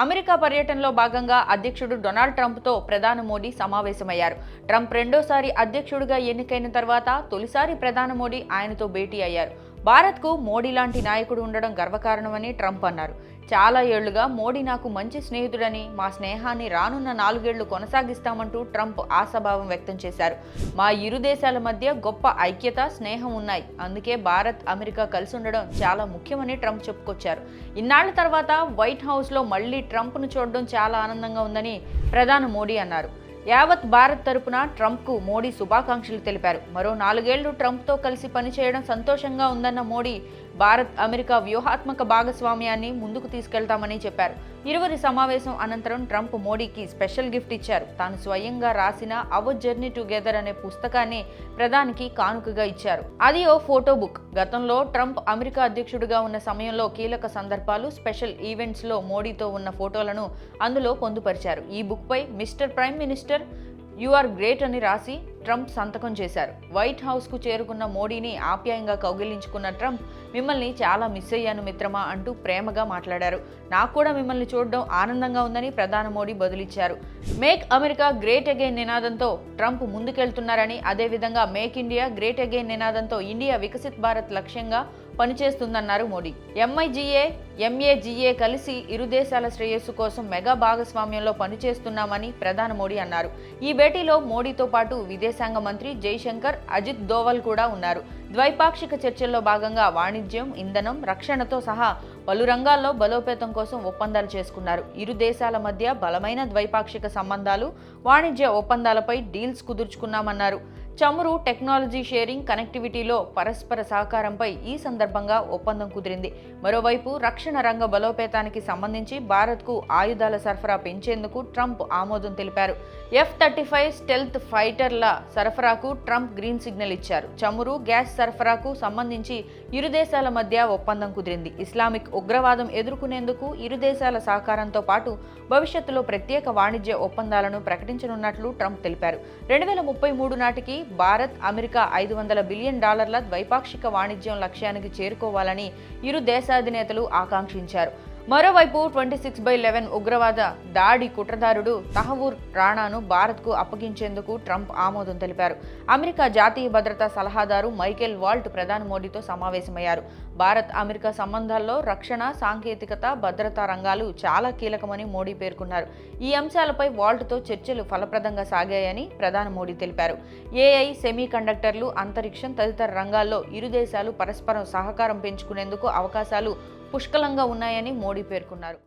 America పర్యటనలో భాగంగా అధ్యక్షుడు డొనాల్డ్ ట్రంప్తో ప్రధాని మోడీ సమావేశమయ్యారు. ట్రంప్ రెండోసారి అధ్యక్షుడిగా ఎన్నికైన తర్వాత తొలిసారి ప్రధాని మోడీ ఆయనతో భేటీ అయ్యారు. భారత్కు మోడీ లాంటి నాయకుడు ఉండడం గర్వకారణమని ట్రంప్ అన్నారు. చాలా ఏళ్లుగా మోడీ నాకు మంచి స్నేహితుడని, మా స్నేహాన్ని రానున్న 4 ఏళ్లు కొనసాగిస్తామంటూ ట్రంప్ ఆశాభావం వ్యక్తం చేశారు. మా ఇరు దేశాల మధ్య గొప్ప ఐక్యత, స్నేహం ఉన్నాయి. అందుకే భారత్, అమెరికా కలిసి ఉండడం చాలా ముఖ్యమని ట్రంప్ చెప్పుకొచ్చారు. ఇన్నాళ్ల తర్వాత వైట్ హౌస్లో మళ్లీ ట్రంప్ను చూడడం చాలా ఆనందంగా ఉందని ప్రధాని మోడీ అన్నారు. యావత్ భారత్ తరపున ట్రంప్కు మోడీ శుభాకాంక్షలు తెలిపారు. మరో 4 ఏళ్లు ట్రంప్తో కలిసి పనిచేయడం సంతోషంగా ఉందన్న మోడీ భారత్, అమెరికా వ్యూహాత్మక భాగస్వామ్యాన్ని ముందుకు తీసుకెళ్తామని చెప్పారు. ఇరువురి సమావేశం అనంతరం ట్రంప్ మోడీకి స్పెషల్ గిఫ్ట్ ఇచ్చారు. తాను స్వయంగా రాసిన అవర్ జర్నీ టుగెదర్ అనే పుస్తకాన్ని ప్రధానికి కానుకగా ఇచ్చారు. అది ఓ ఫోటో బుక్. గతంలో ట్రంప్ అమెరికా అధ్యక్షుడిగా ఉన్న సమయంలో కీలక సందర్భాలు, స్పెషల్ ఈవెంట్స్లో మోడీతో ఉన్న ఫోటోలను అందులో పొందుపరిచారు. ఈ బుక్పై mister prime minister, you are great అని రాసి ట్రంప్ సంతకం చేశారు. వైట్ హౌస్కు చేరుకున్న మోడీని ఆప్యాయంగా కౌగిలించుకున్న ట్రంప్, మిమ్మల్ని చాలా మిస్ అయ్యాను మిత్రమా అంటూ ప్రేమగా మాట్లాడారు. నాకు కూడా మిమ్మల్ని చూడడం ఆనందంగా ఉందని ప్రధాని మోడీ బదులిచ్చారు. మేక్ అమెరికా గ్రేట్ అగైన్ నినాదంతో ట్రంప్ ముందుకెళ్తున్నారని, అదేవిధంగా మేక్ ఇండియా గ్రేట్ అగైన్ నినాదంతో ఇండియా వికసిత్ భారత్ లక్ష్యంగా పనిచేస్తుందన్నారు మోడీ. ఎంఐజీఏ, ఎంఏజీఏ కలిసి ఇరు దేశాల శ్రేయస్సు కోసం మెగా భాగస్వామ్యంలో పనిచేస్తున్నామని ప్రధాని మోడీ అన్నారు. ఈ భేటీలో మోడీతో పాటు విదేశాంగ మంత్రి జైశంకర్, అజిత్ దోవల్ కూడా ఉన్నారు. ద్వైపాక్షిక చర్చల్లో భాగంగా వాణిజ్యం, ఇంధనం, రక్షణతో సహా పలు రంగాల్లో బలోపేతం కోసం ఒప్పందాలు చేసుకున్నారు. ఇరు దేశాల మధ్య బలమైన ద్వైపాక్షిక సంబంధాలు, వాణిజ్య ఒప్పందాలపై డీల్స్ కుదుర్చుకున్నామన్నారు. చమురు, టెక్నాలజీ షేరింగ్, కనెక్టివిటీలో పరస్పర సహకారంపై ఈ సందర్భంగా ఒప్పందం కుదిరింది. మరోవైపు రక్షణ రంగ బలోపేతానికి సంబంధించి భారత్కు ఆయుధాల సరఫరా పెంచేందుకు ట్రంప్ ఆమోదం తెలిపారు. F-35 స్టెల్త్ ఫైటర్ల సరఫరాకు ట్రంప్ గ్రీన్ సిగ్నల్ ఇచ్చారు. చమురు, గ్యాస్ సరఫరాకు సంబంధించి ఇరు దేశాల మధ్య ఒప్పందం కుదిరింది. ఇస్లామిక్ ఉగ్రవాదం ఎదుర్కొనేందుకు ఇరు దేశాల సహకారంతో పాటు భవిష్యత్తులో ప్రత్యేక వాణిజ్య ఒప్పందాలను ప్రకటించనున్నట్లు ట్రంప్ తెలిపారు. 2033 నాటికి భారత్, అమెరికా $500 బిలియన్ ద్వైపాక్షిక వాణిజ్యం లక్ష్యానికి చేరుకోవాలని ఇరు దేశాధినేతలు ఆకాంక్షించారు. మరోవైపు 26/11 ఉగ్రవాద దాడి కుట్రదారుడు తహవూర్ రాణాను భారత్కు అప్పగించేందుకు ట్రంప్ ఆమోదం తెలిపారు. అమెరికా జాతీయ భద్రతా సలహాదారు మైకేల్ వాల్ట్ ప్రధాని మోడీతో సమావేశమయ్యారు. భారత్, అమెరికా సంబంధాల్లో రక్షణ, సాంకేతికత, భద్రతా రంగాలు చాలా కీలకమని మోడీ పేర్కొన్నారు. ఈ అంశాలపై వాల్ట్తో చర్చలు ఫలప్రదంగా సాగాయని ప్రధాని మోడీ తెలిపారు. AI, సెమీ కండక్టర్లు, అంతరిక్షం తదితర రంగాల్లో ఇరు దేశాలు పరస్పరం సహకారం పెంచుకునేందుకు అవకాశాలు పుష్కలంగా ఉన్నాయని మోడీ పేర్కొన్నారు.